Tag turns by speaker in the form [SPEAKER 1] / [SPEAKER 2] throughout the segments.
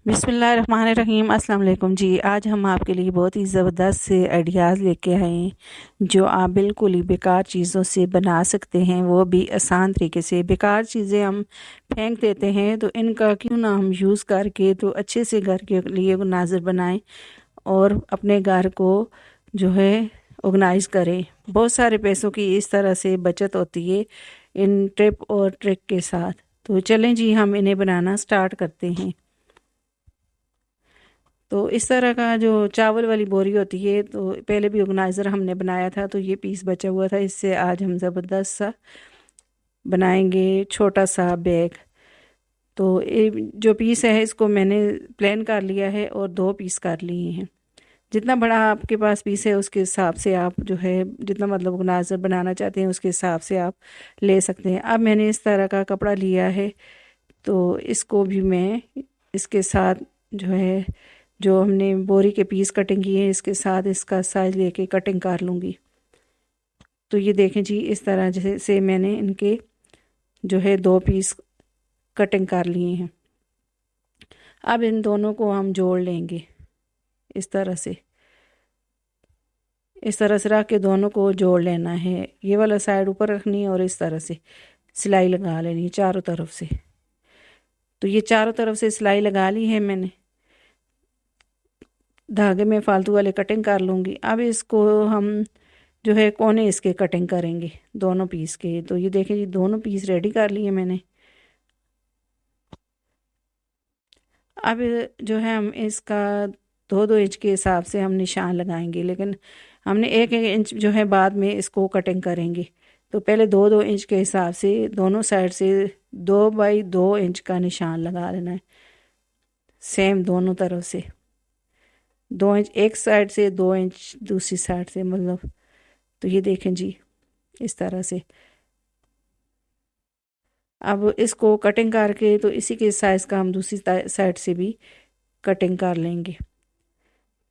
[SPEAKER 1] बिस्मिल्लाहिर्रहमानिर्रहीम। अस्सलाम वालेकुम जी। आज हम आपके लिए बहुत ही ज़बरदस्त से आइडियाज़ लेके आए हैं जो आप बिल्कुल ही बेकार चीज़ों से बना सकते हैं, वो भी आसान तरीके से। बेकार चीज़ें हम फेंक देते हैं, तो इनका क्यों ना हम यूज़ करके तो अच्छे से घर के लिए नाज़र बनाएं और अपने घर को जो है ऑर्गेनाइज़ करें। बहुत सारे पैसों की इस तरह से बचत होती है इन टिप और ट्रिक के साथ। तो चलें जी, हम इन्हें बनाना स्टार्ट करते हैं। तो इस तरह का जो चावल वाली बोरी होती है, तो पहले भी ऑर्गेनाइज़र हमने बनाया था, तो ये पीस बचा हुआ था। इससे आज हम ज़बरदस्त सा बनाएंगे छोटा सा बैग। तो ये जो पीस है इसको मैंने प्लेन कर लिया है और दो पीस कर लिए हैं। जितना बड़ा आपके पास पीस है उसके हिसाब से आप जो है जितना मतलब ऑर्गेनाइज़र बनाना चाहते हैं उसके हिसाब से आप ले सकते हैं। अब मैंने इस तरह का कपड़ा लिया है, तो इसको भी मैं इसके साथ जो है जो हमने बोरी के पीस कटिंग किए हैं इसके साथ इसका साइज लेके कटिंग कर लूँगी। तो ये देखें जी, इस तरह जैसे से मैंने इनके जो है दो पीस कटिंग कर लिए हैं। अब इन दोनों को हम जोड़ लेंगे इस तरह से। इस तरह से रख के दोनों को जोड़ लेना है। ये वाला साइड ऊपर रखनी है और इस तरह से सिलाई लगा लेनी है चारों तरफ से। तो ये चारों तरफ से सिलाई लगा ली है मैंने। धागे में फालतू वाले कटिंग कर लूँगी। अब इसको हम जो है कोने इसके कटिंग करेंगे दोनों पीस के। तो ये देखें जी, दोनों पीस रेडी कर लिए मैंने। अब जो है हम इसका 2-2 इंच के हिसाब से हम निशान लगाएंगे, लेकिन हमने 1-1 इंच जो है बाद में इसको कटिंग करेंगे। तो पहले 2-2 इंच के हिसाब से दोनों साइड से 2 बाई 2 इंच का निशान लगा लेना है, सेम दोनों तरफ से 2 इंच एक साइड से, 2 इंच दूसरी साइड से, मतलब। तो ये देखें जी, इस तरह से। अब इसको कटिंग करके तो इसी के साइज़ का हम दूसरी साइड से भी कटिंग कर लेंगे।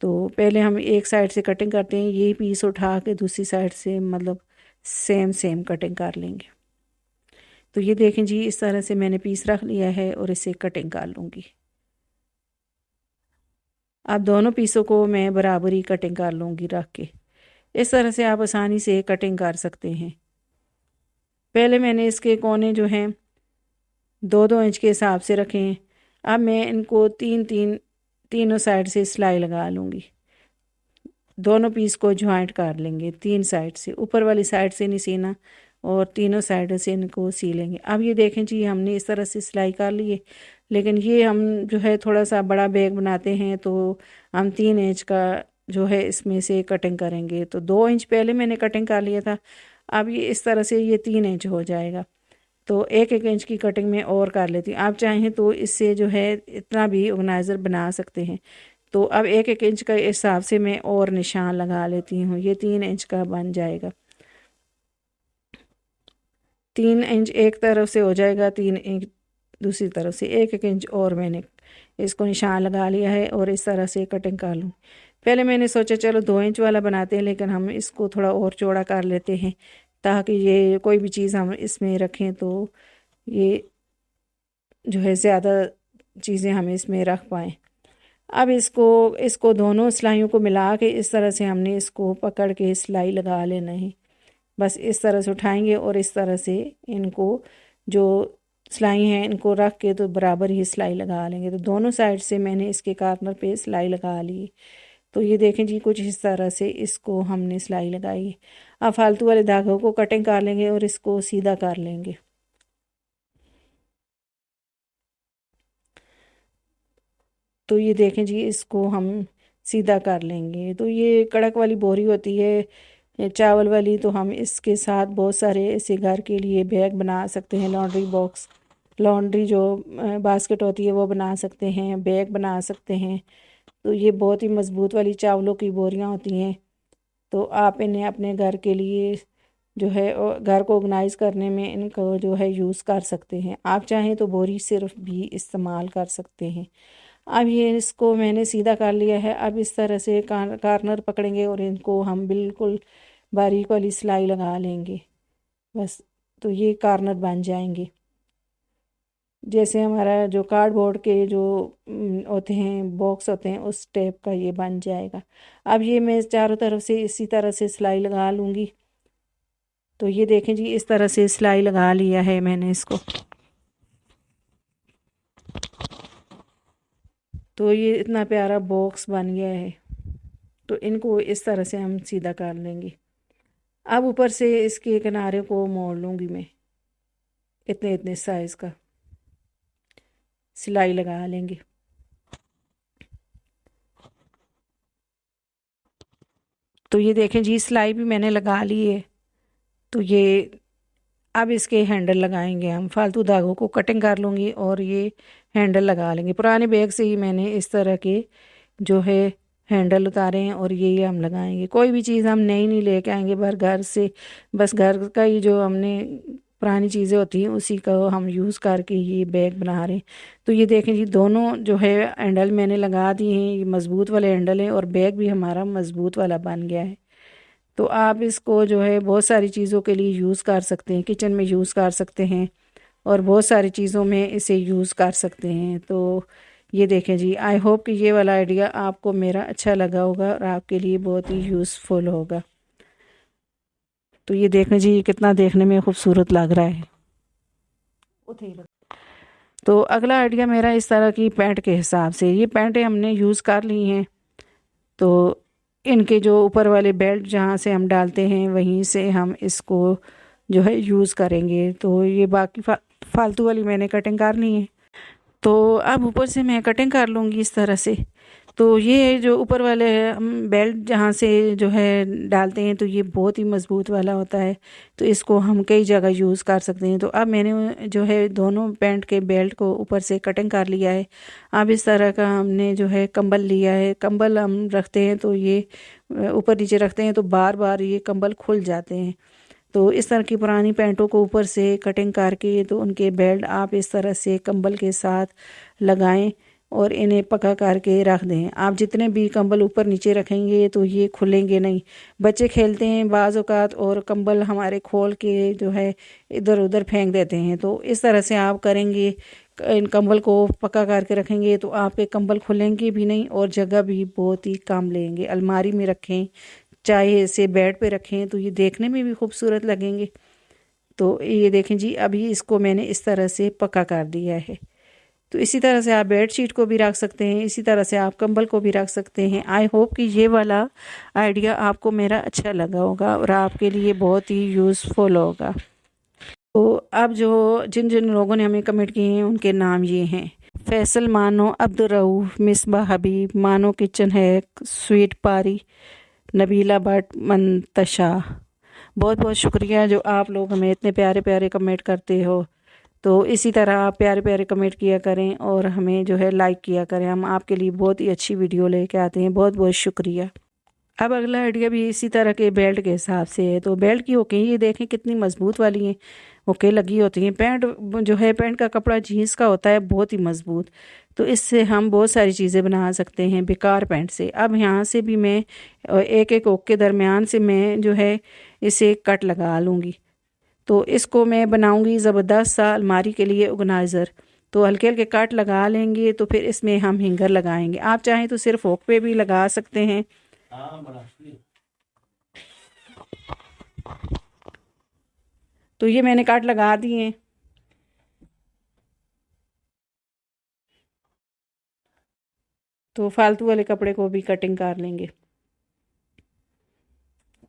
[SPEAKER 1] तो पहले हम एक साइड से कटिंग करते हैं, ये पीस उठा के दूसरी साइड से मतलब सेम सेम कटिंग कर लेंगे। तो ये देखें जी, इस तरह से मैंने पीस रख लिया है और इसे कटिंग कर लूँगी। अब दोनों पीसों को मैं बराबर ही कटिंग कर लूँगी रख के। इस तरह से आप आसानी से कटिंग कर सकते हैं। पहले मैंने इसके कोने जो हैं 2-2 इंच के हिसाब से रखे हैं। अब मैं इनको तीनों साइड से सिलाई लगा लूँगी। दोनों पीस को ज्वाइंट कर लेंगे 3 साइड से, ऊपर वाली साइड से नहीं सीना और तीनों साइड से इनको सी लेंगे। अब ये देखें जी, हमने इस तरह से सिलाई कर ली है, लेकिन ये हम जो है थोड़ा सा बड़ा बैग बनाते हैं तो हम 3 इंच का जो है इसमें से कटिंग करेंगे। तो 2 इंच पहले मैंने कटिंग कर लिया था, अब ये इस तरह से ये 3 इंच हो जाएगा। तो 1-1 इंच की कटिंग में और कर लेती हूँ। आप चाहें तो इससे जो है इतना भी ऑर्गेनाइज़र बना सकते हैं। तो अब 1-1 इंच का हिसाब से मैं और निशान लगा लेती हूँ। ये 3 इंच का बन जाएगा। 3 इंच एक तरफ से हो जाएगा, 3 इंच दूसरी तरफ से। 1-1 इंच और मैंने इसको निशान लगा लिया है और इस तरह से कटिंग कर लूँ। पहले मैंने सोचा चलो 2 इंच वाला बनाते हैं, लेकिन हम इसको थोड़ा और चौड़ा कर लेते हैं ताकि ये कोई भी चीज़ हम इसमें रखें तो ये जो है ज़्यादा चीज़ें हम इसमें रख पाएँ। अब इसको इसको दोनों सिलाइयों को मिला के इस तरह से हमने इसको पकड़ के सिलाई लगा लेना है। बस इस तरह से उठाएंगे और इस तरह से इनको जो सिलाई हैं इनको रख के तो बराबर ही सिलाई लगा लेंगे। तो दोनों साइड से मैंने इसके कॉर्नर पे सिलाई लगा ली। तो ये देखें जी, कुछ इस तरह से इसको हमने सिलाई लगाई। अब फालतू वाले धागों को कटिंग कर लेंगे और इसको सीधा कर लेंगे। तो ये देखें जी, इसको हम सीधा कर लेंगे। तो ये कड़क वाली बोरी होती है ये चावल वाली, तो हम इसके साथ बहुत सारे ऐसे घर के लिए बैग बना सकते हैं। लॉन्ड्री बॉक्स, लॉन्ड्री जो बास्केट होती है वो बना सकते हैं, बैग बना सकते हैं। तो ये बहुत ही मज़बूत वाली चावलों की बोरियां होती हैं। तो आप इन्हें अपने घर के लिए जो है घर को ऑर्गेनाइज़ करने में इनको जो है यूज़ कर सकते हैं। आप चाहें तो बोरी सिर्फ भी इस्तेमाल कर सकते हैं। अब ये इसको मैंने सीधा कर लिया है। अब इस तरह से कार्नर पकड़ेंगे और इनको हम बिल्कुल बारीक वाली सिलाई लगा लेंगे बस। तो ये कार्नर बन जाएंगे। जैसे हमारा जो कार्डबोर्ड के जो होते हैं बॉक्स होते हैं उस टाइप का ये बन जाएगा। अब ये मैं चारों तरफ से इसी तरह से सिलाई लगा लूँगी। तो ये देखें जी, इस तरह से सिलाई लगा लिया है मैंने इसको। तो ये इतना प्यारा बॉक्स बन गया है। तो इनको इस तरह से हम सीधा कर लेंगे। अब ऊपर से इसके किनारे को मोड़ लूँगी मैं, इतने इतने साइज़ का सिलाई लगा लेंगे। तो ये देखें जी, सिलाई भी मैंने लगा ली है। तो ये अब इसके हैंडल लगाएंगे हम। फालतू धागों को कटिंग कर लूँगी और ये हैंडल लगा लेंगे। पुराने बैग से ही मैंने इस तरह के जो है हैंडल उतारे हैं और ये हम लगाएंगे। कोई भी चीज़ हम नई नहीं लेके आएंगे, पर घर से बस घर का ही जो हमने पुरानी चीज़ें होती हैं उसी का हम यूज़ करके ये बैग बना रहे हैं। तो ये देखें जी, दोनों जो है हैंडल मैंने लगा दिए हैं। ये मज़बूत वाले हैंडल हैं और बैग भी हमारा मज़बूत वाला बन गया है। तो आप इसको जो है बहुत सारी चीज़ों के लिए यूज़ कर सकते हैं, किचन में यूज़ कर सकते हैं और बहुत सारी चीज़ों में इसे यूज़ कर सकते हैं। तो ये देखें जी, आई होप कि ये वाला आइडिया आपको मेरा अच्छा लगा होगा और आपके लिए बहुत ही यूज़फुल होगा। तो ये देखें जी, ये कितना देखने में खूबसूरत लग रहा है। तो अगला आइडिया मेरा इस तरह की पैंट के हिसाब से, ये पैंटें हमने यूज़ कर ली हैं। तो इनके जो ऊपर वाले बेल्ट जहाँ से हम डालते हैं वहीं से हम इसको जो है यूज़ करेंगे। तो ये बाकी फालतू वाली मैंने कटिंग कर ली है। तो अब ऊपर से मैं कटिंग कर लूँगी इस तरह से। तो ये जो ऊपर वाले हम बेल्ट जहाँ से जो है डालते हैं तो ये बहुत ही मज़बूत वाला होता है। तो इसको हम कई जगह यूज़ कर सकते हैं। तो अब मैंने जो है दोनों पैंट के बेल्ट को ऊपर से कटिंग कर लिया है। अब इस तरह का हमने जो है कंबल लिया है। कंबल हम रखते हैं तो ये ऊपर नीचे रखते हैं तो बार बार ये कंबल खुल जाते हैं। तो इस तरह की पुरानी पैंटों को ऊपर से कटिंग करके तो उनके बेल्ट आप इस तरह से कंबल के साथ लगाएं और इन्हें पका करके रख दें। आप जितने भी कंबल ऊपर नीचे रखेंगे तो ये खुलेंगे नहीं। बच्चे खेलते हैं बाज़ औक़ात और कंबल हमारे खोल के जो है इधर उधर फेंक देते हैं। तो इस तरह से आप करेंगे, इन कंबल को पका करके रखेंगे तो आपके कंबल खुलेंगे भी नहीं और जगह भी बहुत ही कम लेंगे। अलमारी में रखें, चाहे इसे बेड पे रखें तो ये देखने में भी खूबसूरत लगेंगे। तो ये देखें जी, अभी इसको मैंने इस तरह से पका कर दिया है। तो इसी तरह से आप बेड शीट को भी रख सकते हैं, इसी तरह से आप कंबल को भी रख सकते हैं। आई होप कि ये वाला आइडिया आपको मेरा अच्छा लगा होगा और आपके लिए बहुत ही यूज़फुल होगा। तो अब जो जिन जिन लोगों ने हमें कमेंट किए हैं उनके नाम ये हैं: फैसल मानो, अब्दुल रऊफ, मिसबा हबीब, मानो किचन है, स्वीट पारी, नबीला भट्ट, मंतशा। बहुत बहुत शुक्रिया जो आप लोग हमें इतने प्यारे प्यारे कमेंट करते हो। तो इसी तरह आप प्यारे प्यारे कमेंट किया करें और हमें जो है लाइक किया करें। हम आपके लिए बहुत ही अच्छी वीडियो लेके आते हैं। बहुत बहुत शुक्रिया। अब अगला आइडिया भी इसी तरह के बेल्ट के हिसाब से है। तो बेल्ट की होके ये देखें कितनी मज़बूत वाली हैं, होके लगी होती हैं। पैंट जो है, पैंट का कपड़ा जीन्स का होता है बहुत ही मज़बूत। तो इससे हम बहुत सारी चीज़ें बना सकते हैं बेकार पैंट से। अब यहाँ से भी मैं एक एक ओक के दरमियान से मैं जो है इसे कट लगा लूँगी। तो इसको मैं बनाऊँगी ज़बरदस्त सा अलमारी के लिए ऑर्गेनाइज़र। तो हल्के हल्के कट लगा लेंगे तो फिर इसमें हम हिंगर लगाएंगे। आप चाहें तो सिर्फ हुक पे भी लगा सकते हैं। तो ये मैंने कट लगा दिए हैं। तो फालतू वाले कपड़े को भी कटिंग कर लेंगे।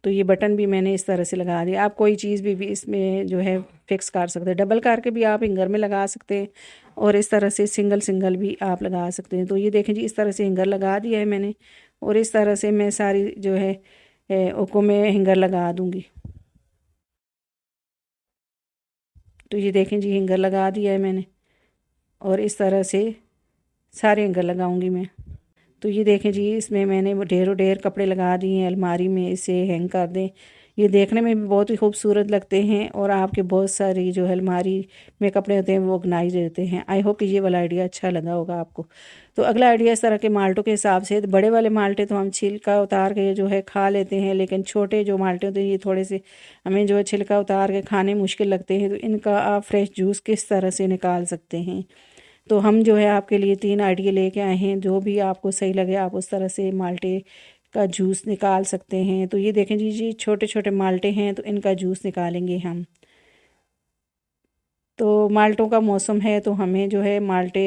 [SPEAKER 1] तो ये बटन भी मैंने इस तरह से लगा दिया। आप कोई चीज़ भी इसमें जो है फिक्स कर सकते हैं। डबल करके भी आप हिंगर में लगा सकते हैं और इस तरह से सिंगल सिंगल भी आप लगा सकते हैं। तो ये देखें जी, इस तरह से हिंगर लगा दिया है मैंने और इस तरह से मैं सारी जो है ओको में हिंगर लगा दूँगी। तो ये देखें जी, हिंगर लगा दिया है मैंने और इस तरह से सारे हिंगर लगाऊंगी मैं। तो ये देखें जी, इसमें मैंने ढेरों ढेर कपड़े लगा दिए हैं अलमारी में। इसे हैंग कर दें ये देखने में भी बहुत ही खूबसूरत लगते हैं और आपके बहुत सारी जो है अलमारी में कपड़े होते हैं वो ऑर्गेनाइज रहते हैं। आई होप कि ये वाला आइडिया अच्छा लगा होगा आपको। तो अगला आइडिया इस तरह के माल्टों के हिसाब से, तो बड़े वाले माल्टे तो हम छिलका उतार के जो है खा लेते हैं, लेकिन छोटे जो माल्टे होते हैं ये थोड़े से हमें जो है छिलका उतार के खाने मुश्किल लगते हैं। तो इनका आप फ्रेश जूस किस तरह से निकाल सकते हैं। तो हम जो है आपके लिए 3 आइडिया लेके आए हैं, जो भी आपको सही लगे आप उस तरह से माल्टे का जूस निकाल सकते हैं। तो ये देखें जी जी छोटे छोटे माल्टे हैं तो इनका जूस निकालेंगे हम। तो माल्टों का मौसम है तो हमें जो है माल्टे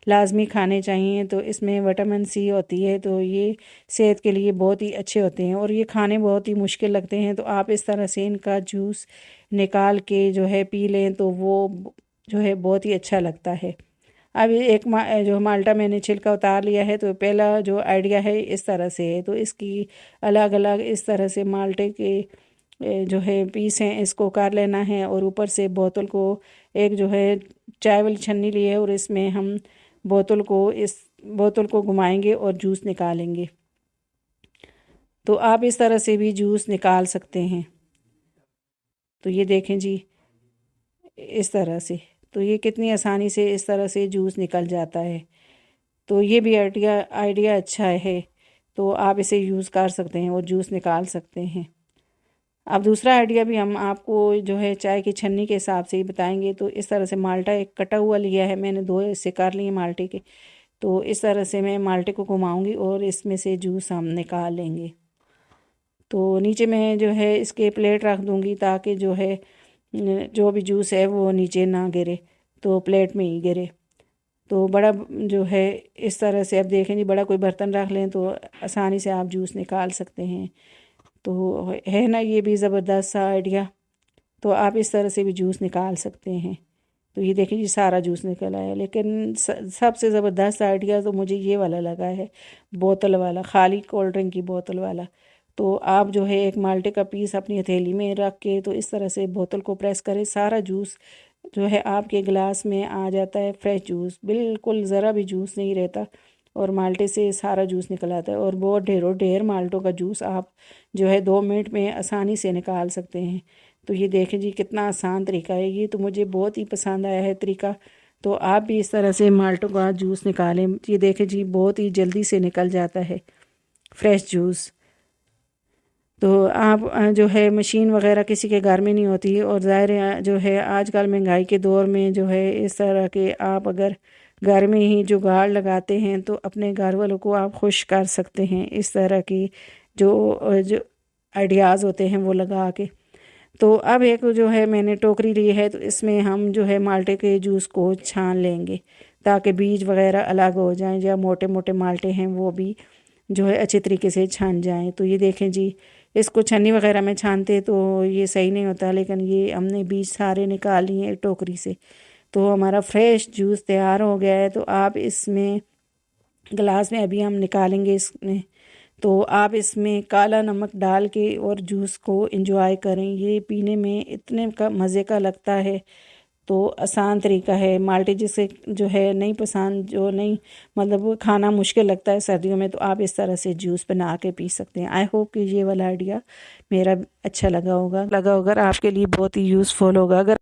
[SPEAKER 1] लाजमी खाने चाहिए। तो इसमें विटामिन सी होती है, तो ये सेहत के लिए बहुत ही अच्छे होते हैं और ये खाने बहुत ही मुश्किल लगते हैं। तो आप इस तरह से इनका जूस निकाल के जो है पी लें तो वो जो है बहुत ही अच्छा लगता है। अब एक जो माल्टा मैंने छिलका उतार लिया है, तो पहला जो आइडिया है इस तरह से है। तो इसकी अलग अलग इस तरह से माल्टे के जो है पीस हैं इसको कर लेना है और ऊपर से बोतल को एक जो है चाय वाली छन्नी ली है और इसमें हम इस बोतल को घुमाएंगे और जूस निकालेंगे। तो आप इस तरह से भी जूस निकाल सकते हैं। तो ये देखें जी इस तरह से, तो ये कितनी आसानी से इस तरह से जूस निकल जाता है। तो ये भी आइडिया अच्छा है, तो आप इसे यूज़ कर सकते हैं और जूस निकाल सकते हैं। अब दूसरा आइडिया भी हम आपको जो है चाय की छन्नी के हिसाब से ही बताएंगे। तो इस तरह से माल्टा एक कटा हुआ लिया है मैंने, 2 हिस्से कर लिए माल्टे के। तो इस तरह से मैं माल्टे को घुमाऊंगी और इसमें से जूस हम निकाल लेंगे। तो नीचे मैं जो है इसके प्लेट रख दूंगी ताकि जो है जो भी जूस है वो नीचे ना गिरे, तो प्लेट में ही गिरे। तो बड़ा जो है इस तरह से अब देखें जी बड़ा कोई बर्तन रख लें तो आसानी से आप जूस निकाल सकते हैं। तो है ना ये भी ज़बरदस्त सा आइडिया। तो आप इस तरह से भी जूस निकाल सकते हैं। तो ये देखिए जी सारा जूस निकल आया, लेकिन सबसे ज़बरदस्त आइडिया तो मुझे ये वाला लगा है, बोतल वाला, खाली कोल्ड ड्रिंक की बोतल वाला। तो आप जो है एक माल्टे का पीस अपनी हथेली में रख के तो इस तरह से बोतल को प्रेस करें, सारा जूस जो है आपके गिलास में आ जाता है। फ्रेश जूस, बिल्कुल ज़रा भी जूस नहीं रहता और माल्टे से सारा जूस निकल आता है और बहुत ढेरों ढेर माल्टों का जूस आप जो है 2 मिनट में आसानी से निकाल सकते हैं। तो ये देखें जी कितना आसान तरीका है, ये तो मुझे बहुत ही पसंद आया है तरीका। तो आप भी इस तरह से माल्टों का जूस निकालें। ये देखें जी बहुत ही जल्दी से निकल जाता है फ्रेश जूस। तो आप जो है मशीन वगैरह किसी के घर में नहीं होती और ज़ाहिर है जो है आजकल महंगाई के दौर में जो है इस तरह के आप अगर घर में ही जुगाड़ लगाते हैं तो अपने घर वालों को आप खुश कर सकते हैं इस तरह की जो आइडियाज़ होते हैं वो लगा के। तो अब एक जो है मैंने टोकरी ली है, तो इसमें हम जो है माल्टे के जूस को छान लेंगे ताकि बीज वगैरह अलग हो जाएं, या मोटे मोटे माल्टे हैं वो भी जो है अच्छे तरीके से छान जाएं। तो ये देखें जी इसको छन्नी वगैरह में छानते तो ये सही नहीं होता, लेकिन ये हमने बीज सारे निकाल लिए टोकरी से। तो हमारा फ्रेश जूस तैयार हो गया है। तो आप इसमें गिलास में अभी हम निकालेंगे इसमें, तो आप इसमें काला नमक डाल के और जूस को एंजॉय करें। ये पीने में इतने का मज़े का लगता है। तो आसान तरीका है, माल्टे जिसे जो है नहीं पसंद, जो नहीं मतलब वो खाना मुश्किल लगता है सर्दियों में, तो आप इस तरह से जूस बना के पी सकते हैं। आई होप कि ये वाला आइडिया मेरा अच्छा लगा होगा अगर आपके लिए बहुत ही यूज़फुल होगा। अगर